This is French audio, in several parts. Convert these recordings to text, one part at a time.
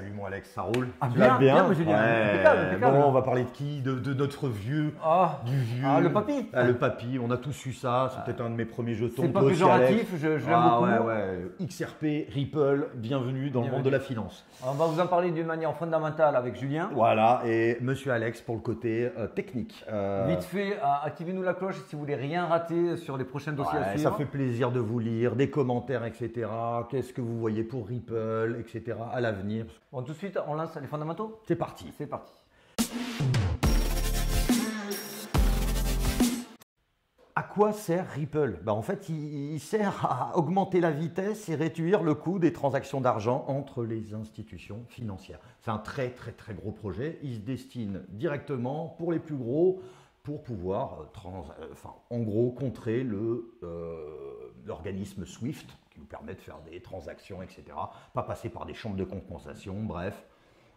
Salut mon Alex, ça roule? Ah, Tu bien, vas bien? bien, monsieur Julien. Impeccable, impeccable. Bon, on va parler de qui? De notre vieux, du vieux. le papy. Le papy, on a tous eu ça, c'est peut-être un de mes premiers jetons. C'est pas Toi aussi, Alex. péjoratif, je l'aime beaucoup. Ouais. XRP, Ripple, bienvenue dans le monde de la finance. On va vous en parler d'une manière fondamentale avec Julien. Voilà, et monsieur Alex pour le côté technique. Vite fait, activez-nous la cloche si vous voulez rien rater sur les prochains dossiers à suivre. Ça fait plaisir de vous lire, des commentaires, etc. Qu'est-ce que vous voyez pour Ripple, etc. à l'avenir? Bon, tout de suite, on lance les fondamentaux. C'est parti. C'est parti. À quoi sert Ripple? En fait, il sert à augmenter la vitesse et réduire le coût des transactions d'argent entre les institutions financières. C'est un très gros projet. Il se destine directement pour les plus gros pour pouvoir, en gros, contrer l'organisme SWIFT qui nous permet de faire des transactions, etc. Pas passer par des chambres de compensation, bref.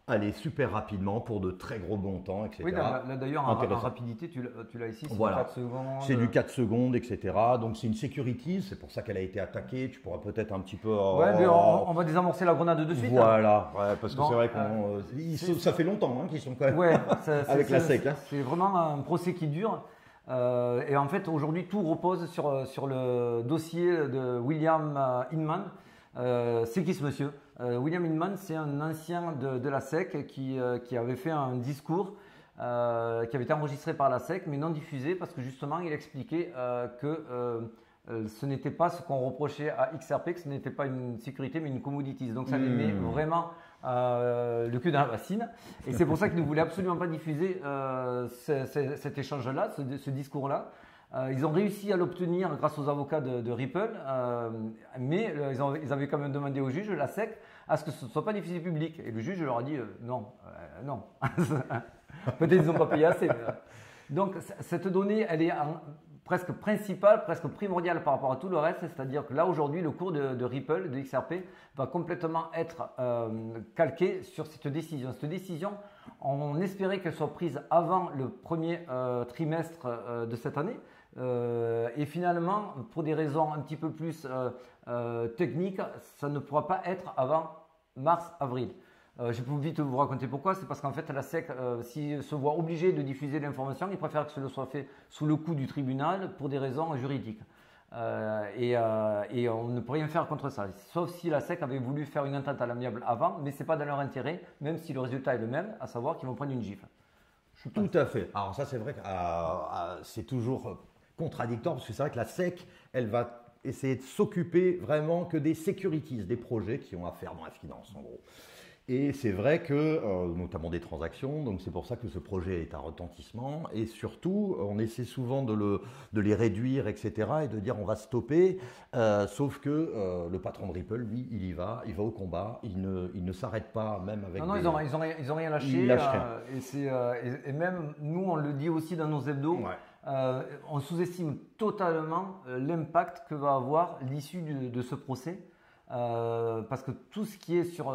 Aller super rapidement pour de très gros montants, etc. Oui, là d'ailleurs, en rapidité, tu l'as ici, c'est voilà. 4 secondes. C'est du 4 secondes, etc. Donc c'est une securities, c'est pour ça qu'elle a été attaquée. Tu pourras peut-être un petit peu… mais on va désamorcer la grenade de suite. Voilà, parce que c'est vrai que ça fait longtemps qu'ils sont quand même avec la SEC. C'est vraiment un procès qui dure. Et en fait, aujourd'hui, tout repose sur le dossier de William Inman. C'est qui ce monsieur? William Inman, c'est un ancien de la SEC qui avait fait un discours qui avait été enregistré par la SEC mais non diffusé parce que justement il expliquait que ce n'était pas ce qu'on reprochait à XRP, que ce n'était pas une sécurité mais une commodities. Donc ça les met vraiment le cul dans la bassine. Et c'est pour ça qu'il ne voulait absolument pas diffuser cet échange-là, ce discours-là. Ils ont réussi à l'obtenir grâce aux avocats de Ripple, mais ils avaient quand même demandé au juge, la SEC, à ce que ce ne soit pas diffusé public. Et le juge leur a dit non. Peut-être qu'ils n'ont pas payé assez. Donc cette donnée, elle est presque principale, presque primordiale par rapport à tout le reste. C'est-à-dire que là aujourd'hui, le cours de Ripple, de XRP, va complètement être calqué sur cette décision. Cette décision, on espérait qu'elle soit prise avant le premier trimestre de cette année. Et finalement, pour des raisons un petit peu plus techniques, ça ne pourra pas être avant mars-avril. Je peux vite vous raconter pourquoi. C'est parce qu'en fait, la SEC, s'il se voit obligé de diffuser l'information, il préfère que ce soit fait sous le coup du tribunal pour des raisons juridiques. Et on ne peut rien faire contre ça. Sauf si la SEC avait voulu faire une entente à l'amiable avant, mais ce n'est pas dans leur intérêt, même si le résultat est le même, à savoir qu'ils vont prendre une gifle. Tout à fait. Alors ça, c'est vrai que c'est toujours contradictoire parce que c'est vrai que la SEC, elle va essayer de s'occuper vraiment que des securities, des projets qui ont affaire dans la finance en gros. Et c'est vrai que, notamment des transactions, donc c'est pour ça que ce projet est un retentissement et surtout, on essaie souvent de les réduire, etc. et de dire on va stopper, sauf que le patron de Ripple, lui, il va au combat, il ne s'arrête pas même avec Non, ils ont rien lâché. Ils lâchent rien. Et même nous, on le dit aussi dans nos hebdos, on sous-estime totalement l'impact que va avoir l'issue de ce procès. Parce que tout ce qui est sur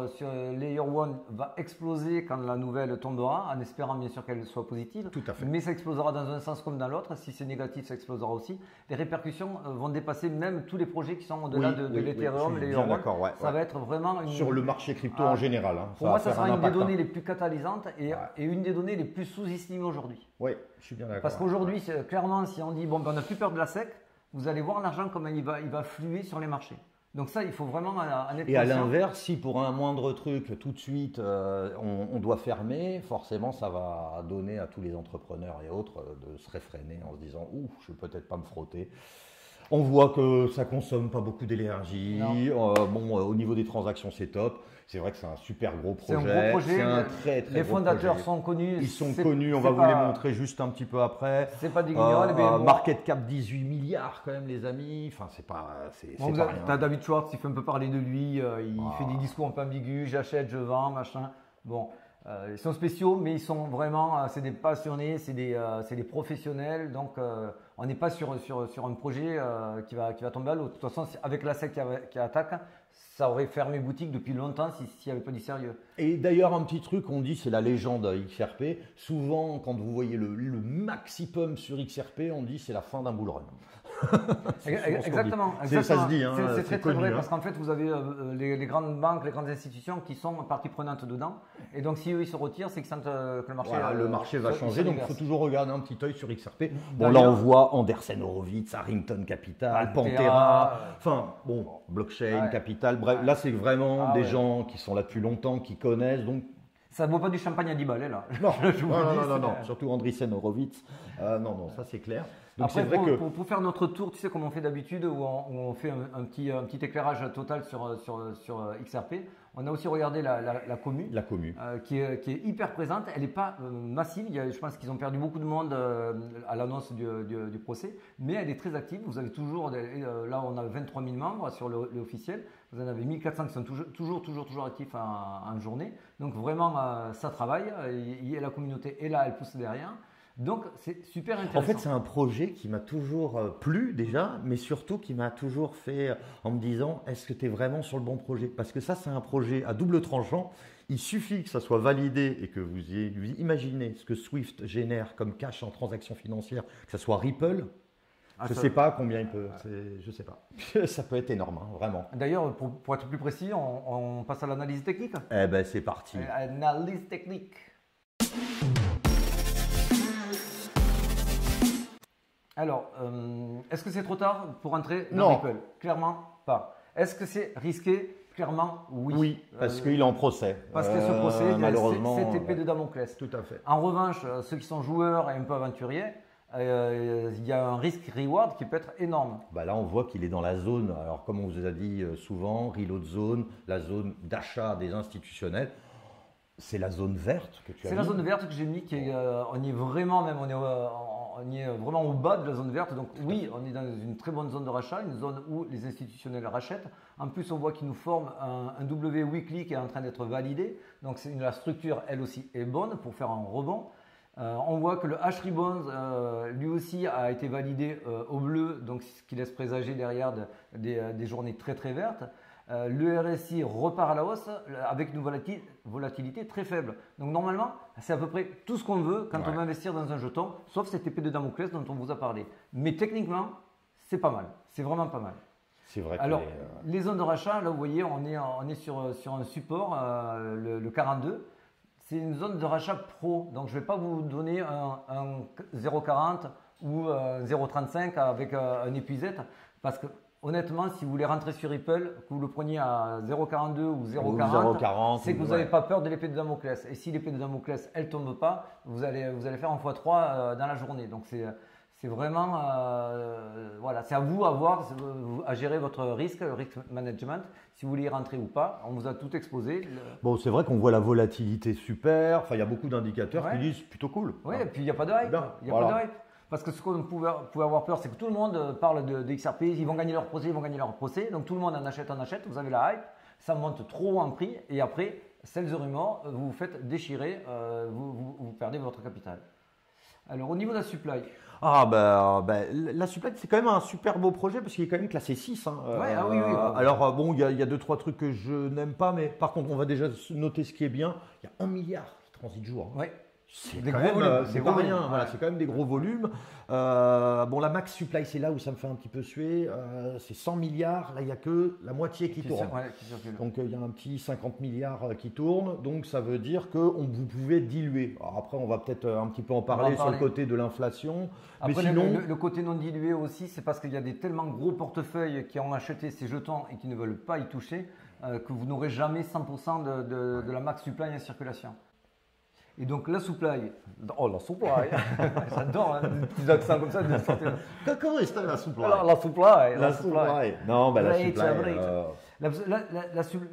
Layer 1 va exploser quand la nouvelle tombera, en espérant bien sûr qu'elle soit positive. Tout à fait. Mais ça explosera dans un sens comme dans l'autre. Si c'est négatif, ça explosera aussi. Les répercussions vont dépasser même tous les projets qui sont au-delà de l'Ethereum, Layer 1. Ça va être vraiment sur le marché crypto en général. Pour moi, ça sera une des données les plus catalysantes et une des données les plus sous-estimées aujourd'hui. Oui, je suis bien d'accord. Parce qu'aujourd'hui, clairement, si on dit bon, on n'a plus peur de la SEC, vous allez voir l'argent comment il va fluer sur les marchés. Donc ça, il faut vraiment en être conscient. Et à l'inverse, si pour un moindre truc, tout de suite, on doit fermer, forcément, ça va donner à tous les entrepreneurs et autres de se réfréner en se disant « Ouh, je vais peut-être pas me frotter ». On voit que ça consomme pas beaucoup d'énergie. Au niveau des transactions, c'est top. C'est vrai que c'est un super gros projet. C'est un gros projet. C'est un très Les fondateurs sont connus. Ils sont connus. On va vous les montrer juste un petit peu après. C'est pas des guignols. Market cap 18 milliards quand même, les amis. Enfin, c'est pas rien. T'as David Schwartz, il fait un peu parler de lui. Il fait des discours un peu ambigus. J'achète, je vends, machin. Bon. Ils sont spéciaux, mais ils sont vraiment, c'est des passionnés, c'est des professionnels. Donc, on n'est pas sur un projet qui va tomber à l'eau. De toute façon, avec la SEC qui attaque, ça aurait fermé boutique depuis longtemps s'il n'y avait pas du sérieux. Et d'ailleurs, un petit truc, on dit, c'est la légende XRP. Souvent, quand vous voyez le maxi pump sur XRP, on dit c'est la fin d'un bull run. Exactement. Ça se dit, hein, c'est très connu, vrai hein. parce qu'en fait, vous avez les grandes banques, les grandes institutions qui sont partie prenante dedans. Et donc, si eux ils se retirent, c'est qu'ils sentent que le marché, Voilà, le marché va changer, donc il faut toujours regarder un petit œil sur XRP. Bon, là, D'ailleurs- on voit Andersen Horowitz, Harrington Capital, Pantera, enfin, bon, Blockchain Ouais. Capital, bref, là, c'est vraiment Ah des ouais. gens qui sont là depuis longtemps, qui connaissent, donc Ça ne vaut pas du champagne à 10 balles, là. non, Je vous le dis, non, c'est- surtout Andreessen Horowitz, non, ça c'est clair. Donc Après, c'est vrai que pour faire notre tour, tu sais, comme on fait d'habitude, où on fait un petit éclairage total sur XRP, on a aussi regardé la commu. la commu, Qui est hyper présente, elle n'est pas massive, je pense qu'ils ont perdu beaucoup de monde à l'annonce du procès, mais elle est très active, vous avez toujours, là on a 23 000 membres sur le officiel, vous en avez 1400 qui sont toujours actifs en journée, donc vraiment ça travaille, et la communauté est là, elle pousse derrière, donc c'est super intéressant. en fait, c'est un projet qui m'a toujours plu déjà, mais surtout qui m'a toujours fait en me disant est-ce que tu es vraiment sur le bon projet? Parce que ça, c'est un projet à double tranchant. Il suffit que ça soit validé et que vous imaginez ce que Swift génère comme cash en transactions financières, que ce soit Ripple. Je ne sais pas combien il peut. Je sais pas. Ça peut être énorme, hein, vraiment. D'ailleurs, pour être plus précis, on passe à l'analyse technique. Eh ben, c'est parti. Analyse technique. Alors, est-ce que c'est trop tard pour entrer dans Non. Ripple? Clairement pas. Est-ce que c'est risqué? Clairement oui. Oui, parce qu'il est en procès. Parce que ce procès, il y a malheureusement, cette épée de Damoclès. tout à fait. En revanche, ceux qui sont joueurs et un peu aventuriers, il y a un risque-reward qui peut être énorme. Bah là, on voit qu'il est dans la zone, alors comme on vous a dit souvent, reload zone, la zone d'achat des institutionnels. C'est la zone verte que tu as C'est la mis. zone verte que j'ai mis, on y est vraiment même, on y est vraiment au bas de la zone verte. Donc oui, on est dans une très bonne zone de rachat, une zone où les institutionnels rachètent. En plus, on voit qu'ils nous forment un W weekly qui est en train d'être validé. Donc la structure, elle aussi, est bonne pour faire un rebond. On voit que le H-Ribbons, lui aussi, a été validé au bleu, donc ce qui laisse présager derrière des journées très très vertes. Le RSI repart à la hausse avec une volatilité très faible. Donc normalement, c'est à peu près tout ce qu'on veut quand on veut investir dans un jeton, sauf cette épée de Damoclès dont on vous a parlé. Mais techniquement, c'est pas mal. C'est vraiment pas mal. C'est vrai que Alors, les zones de rachat, là vous voyez, on est sur un support, le 42. C'est une zone de rachat pro. Donc je ne vais pas vous donner un 0,40 ou un 0,35 avec un épuisette parce que honnêtement, si vous voulez rentrer sur Ripple, que vous le preniez à 0,42 ou 0,40, c'est que vous n'avez pas peur de l'épée de Damoclès. Et si l'épée de Damoclès, elle ne tombe pas, vous allez faire un x3 dans la journée. Donc c'est vraiment, voilà, c'est à vous à voir, à gérer votre risque, le risk management, si vous voulez y rentrer ou pas. On vous a tout exposé. Bon, c'est vrai qu'on voit la volatilité super. Enfin, il y a beaucoup d'indicateurs qui disent plutôt cool. Oui, et puis il n'y a pas de hype. Bien, Il y a pas de hype. Parce que ce qu'on pouvait avoir peur, c'est que tout le monde parle de XRP, ils vont gagner leur procès, donc tout le monde en achète, vous avez la hype, ça monte trop haut en prix, et après, sell the rumor, vous vous faites déchirer, vous perdez votre capital. Alors au niveau de la supply. Ah la supply, c'est quand même un super beau projet parce qu'il est quand même classé 6. Hein. Ouais, ah oui. Alors bon, il y a 2-3 trucs que je n'aime pas, mais par contre, on va déjà noter ce qui est bien. Il y a 1 milliard qui transite jour. Ouais. C'est Des quand gros même, volumes, c'est des pas gros rien. volumes. Voilà, Ouais. c'est quand même des gros volumes. Bon, la max supply, c'est là où ça me fait un petit peu suer. C'est 100 milliards. Là, il n'y a que la moitié qui tourne. Qui circule. Donc il y a un petit 50 milliards qui tourne, donc ça veut dire que vous pouvez diluer. Alors, après, on va peut-être un petit peu en parler sur le côté de l'inflation. Mais Après, sinon, le côté non dilué aussi, c'est parce qu'il y a des tellement gros portefeuilles qui ont acheté ces jetons et qui ne veulent pas y toucher que vous n'aurez jamais 100% de la max supply en circulation. Et donc la supply, la supply, j'adore hein, des petits accents comme ça de sortir. comment est la supply? Alors, la supply, La supply. Non, la Great, supply. great.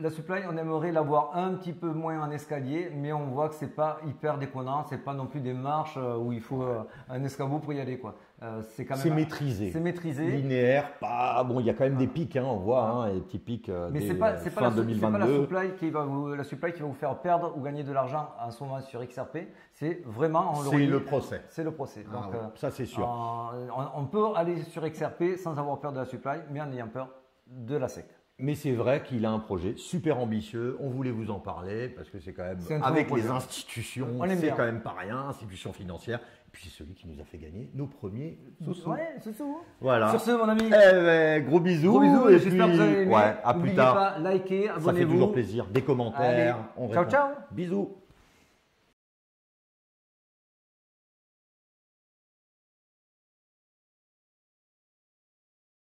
La supply, on aimerait l'avoir un petit peu moins en escalier, mais on voit que c'est pas hyper déconnant, c'est pas non plus des marches où il faut un escabeau pour y aller quoi. C'est quand même. C'est maîtrisé. C'est maîtrisé. Linéaire, pas bon. Il y a quand même des pics, hein, on voit, hein, des petits pics. Mais des c'est pas la 2022. supply qui va vous faire perdre ou gagner de l'argent en ce moment sur XRP. C'est vraiment C'est le procès. C'est le procès. Donc, ouais, ça c'est sûr. on peut aller sur XRP sans avoir peur de la supply, mais en ayant peur de la SEC. Mais c'est vrai qu'il a un projet super ambitieux. On voulait vous en parler parce que c'est quand même, C'est un très avec bon les projet. institutions, On aime c'est bien. quand même pas rien, institutions financières. Et puis c'est celui qui nous a fait gagner nos premiers sous-sous. Ouais, c'est ça. Voilà. Sur ce, mon ami, Eh ben, gros bisous. gros bisous. Et J'espère que puis, vous avez aimé. ouais, à plus N'oubliez tard. pas, likez, Ça fait abonnez-vous. toujours plaisir. Des commentaires. Allez, On ciao, répond. ciao. Bisous.